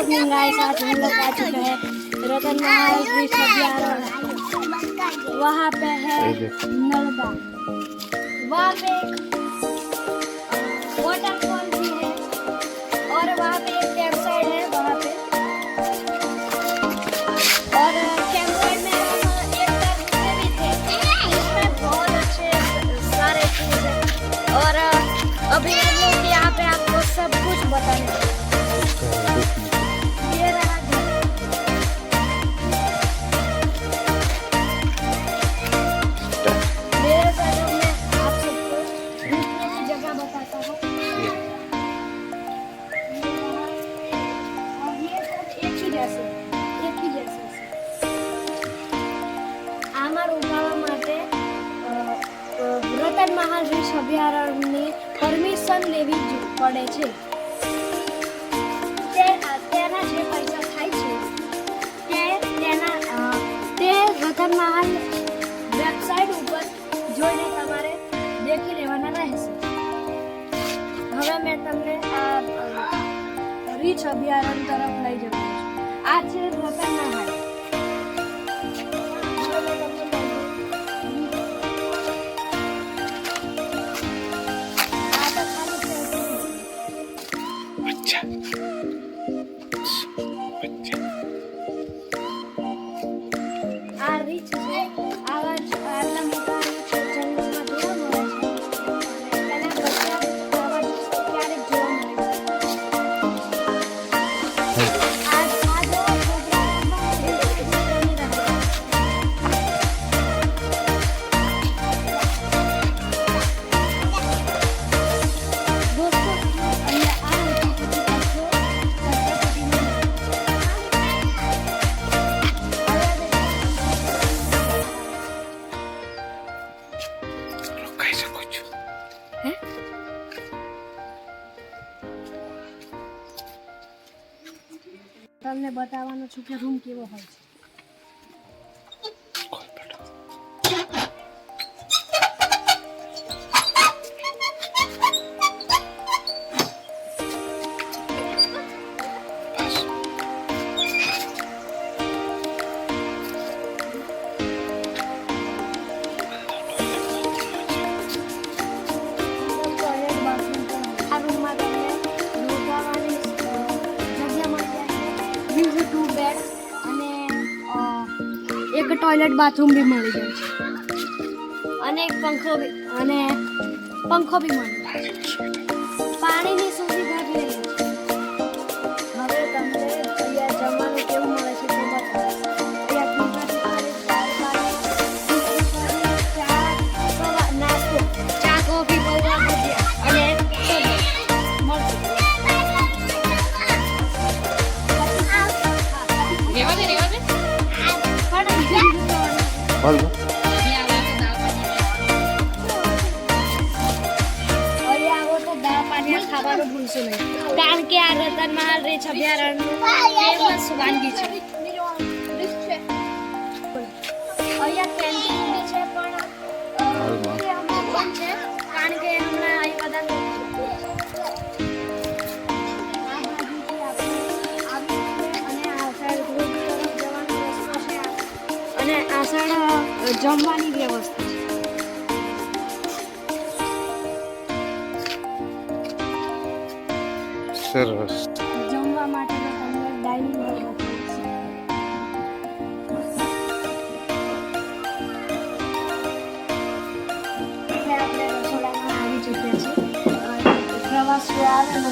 Evening guys, आज हम लोग आ चुके हैं रतन महल वृक्ष अभयारण्य। वहाँ पे है नलदा, वहाँ पे वाटरफॉल भी है और वहाँ पे एक कैंप साइड है वहाँ पे। और कैंप साइड में हम एक बार घूमे भी थे, इसमें बहुत अच्छे सारे चीज है। और अभी हम लोग यहाँ पे आपको सब कुछ बताएंगे। ये रहा घर। मेरे साथ मैं आप सबको रुकने की जगह बताता हूँ। और ये सब एक ही जैसे આમાં રોકાવા માટે રતન મહાલ વૃક્ષ અભયારણ્યની પરમિશન લેવી પડે છે। તેના જે પૈસા થાય છે તે રતન મહાલ વેબસાઇટ ઉપર જોઈને તમારે દેખી લેવાના રહેશે। હવે મેં તમને આ રીછ અભયારણ્ય તરફ લઈ જવાનું છું। આ છે રતન મહાલ। આ રીચ છે, આટલા મોટા જંગલમાં જોવા મળે છે અને તેના બચ્ચા ક્યારેક જોવા મળે છે। આ જો પ્રોગ્રામમાં દોસ્તો તમને બતાવવાનું છું કે રૂમ કેવો હોય છે। આ રૂમમાં તમને રોકાવાની જગ્યા મળી જાય છે। 2 બેડ અને એક ટોયલેટ બાથરૂમ બી મળી જાય છે અને એક પંખો બી મળી જાય છે। પાણીની સુવિધા બી રહી છે। હવે તમને અહીંયા જમવાનું કેવું મળે છે તે બતાવીશ। અહીંયા નાસ્તો, ચા, કોફી, પૌવા, ભજીયા અને ખાવાનું ભૂલશો નહીં, કારણ કે આ રતન મહાલ રીછ અભયારણ્યનું ફેમસ વાનગી છે। અહીંયા કેન્ટીન બી છે પણ તે હમણાં બંધ છે, કારણ કે હમણાં અહીં બધા અને આ સાઈડ રોડ તરફ જવાનો રસ્તો છે અને આ સાઈડ જમવાની વ્યવસ્થા છે। સરસ જમવા માટે તો તમને ડાઇનિંગ હોલ બતાવીશ। એટલે આપણે રસોડામાં આવી ચૂક્યા છીએ। પ્રવાસીઓ આવે ને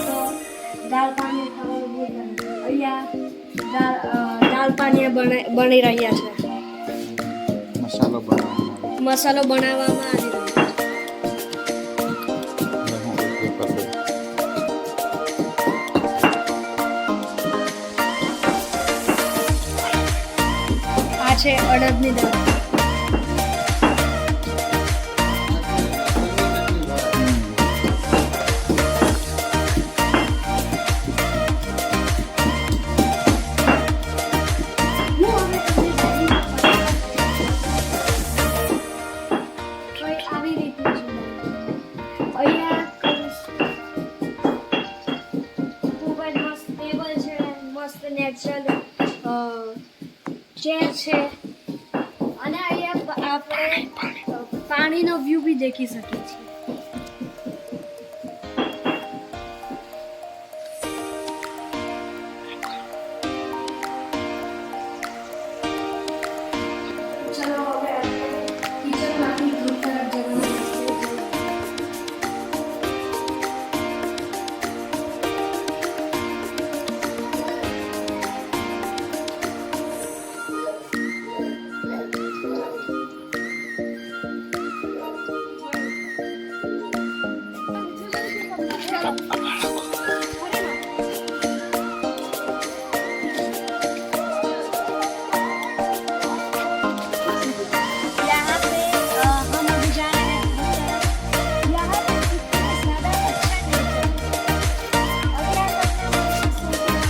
તો દાળ પાણી ખાવાનું ભૂલતા નથી। અહીંયા દાળ પાણી બની રહ્યા છે, મસાલો બનાવવાનો મસાલો બનાવવામાં આવી રહ્યો છે। આ છે અડદની દાળ। આવી રીતે છે અહીંયા ખૂબ જ મસ્ત ટેબલ છે। મસ્ત નેચરલ ચેર છે અને અહીંયા આપણે પાણીનો વ્યૂ બી દેખી શકીએ છીએ. ચલો હવે આપણે કિચનમાંથી દૂર તરફ જવાનું છે. यहाँ पे हम अभी जा रहे हैं उस तरफ. यहाँ पे इतना ज़्यादा अच्छा नेचर है. अगर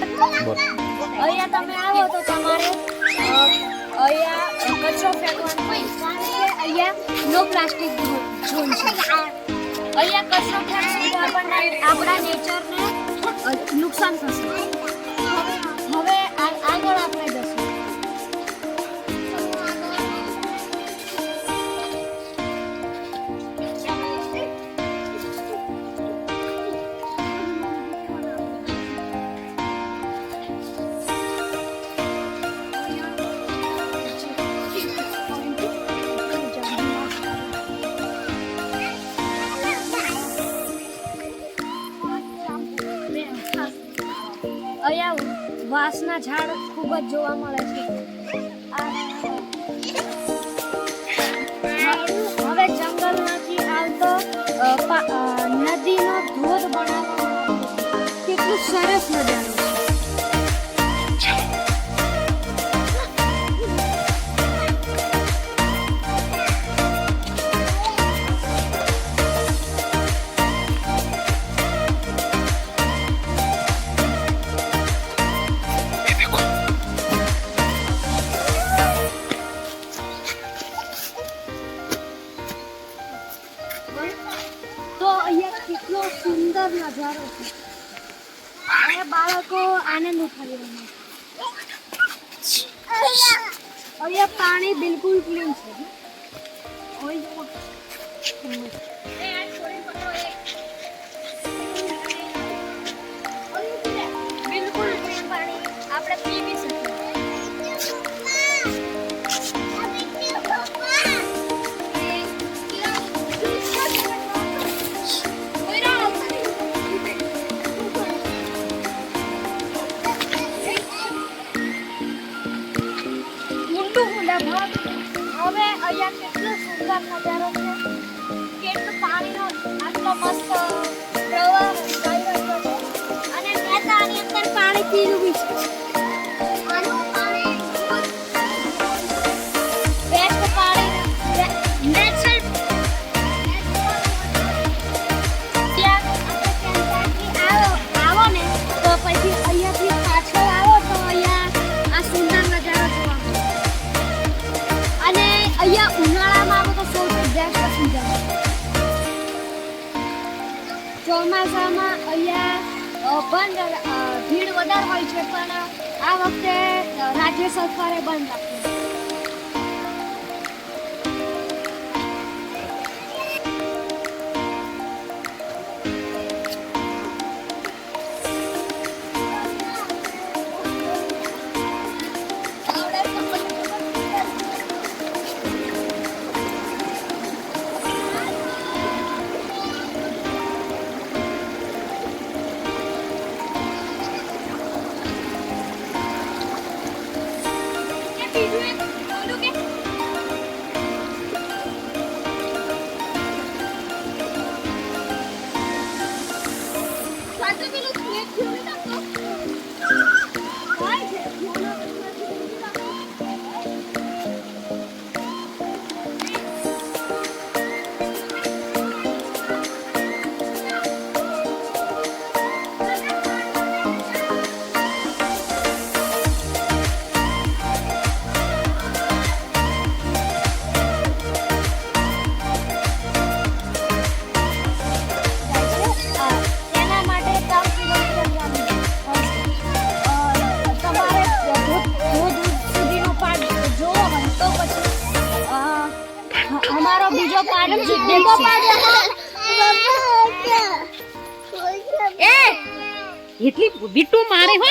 आप અહીંયા તમે આવો તો તમારે અહીંયા કચરો ફેંકવાનો હોય કારણ કે અહીંયા નો પ્લાસ્ટિક ઝોન છે. અહીંયા કચરો ફેંકશું તો આપણને આપણા નેચરને નુકસાન થશે. હવે આગળ આપણે જશું. અહીંયા વાંસના ઝાડ ખૂબ જ જોવા મળે છે. હવે જંગલમાંથી આવતો નદીનો ધોધ બનાવવામાં કેટલું સરસ નજારો છે. તો અહીંયા કેટલો સુંદર નજારો છે અને બાળકો આનંદ ઉઠાવી રહ્યા છે. અહીંયા પાણી બિલકુલ ક્લીન છે. બિલકુલ ક્લીન પાણી આપણે પી બી શકીએ. હવે અહીંયા કેટલો સુંદર નજારો છે. કેટલું પાણીનો આટલો મસ્ત પ્રવાહ જઈ રહ્યો છે અને મેં તો આની અંદર પાણી પીવું બી છે. આનું પાણી બેસ્ટ પાણી નેચરલ. આવો ને તો પછી અહીંયાથી પાછળ આવો તો અહીંયા આ સુંદર નજારો જોવા મળે. અને અહીંયા ઉનાળામાં આવો તો સૌથી બેસ્ટ સીઝન. ચોમાસામાં અહીંયા ભીડ વધારે હોય છે પણ આ વખતે રાજ્ય સરકારે બંધ રાખ્યું. બીજું એક એ એટલી બીટુ મારે હો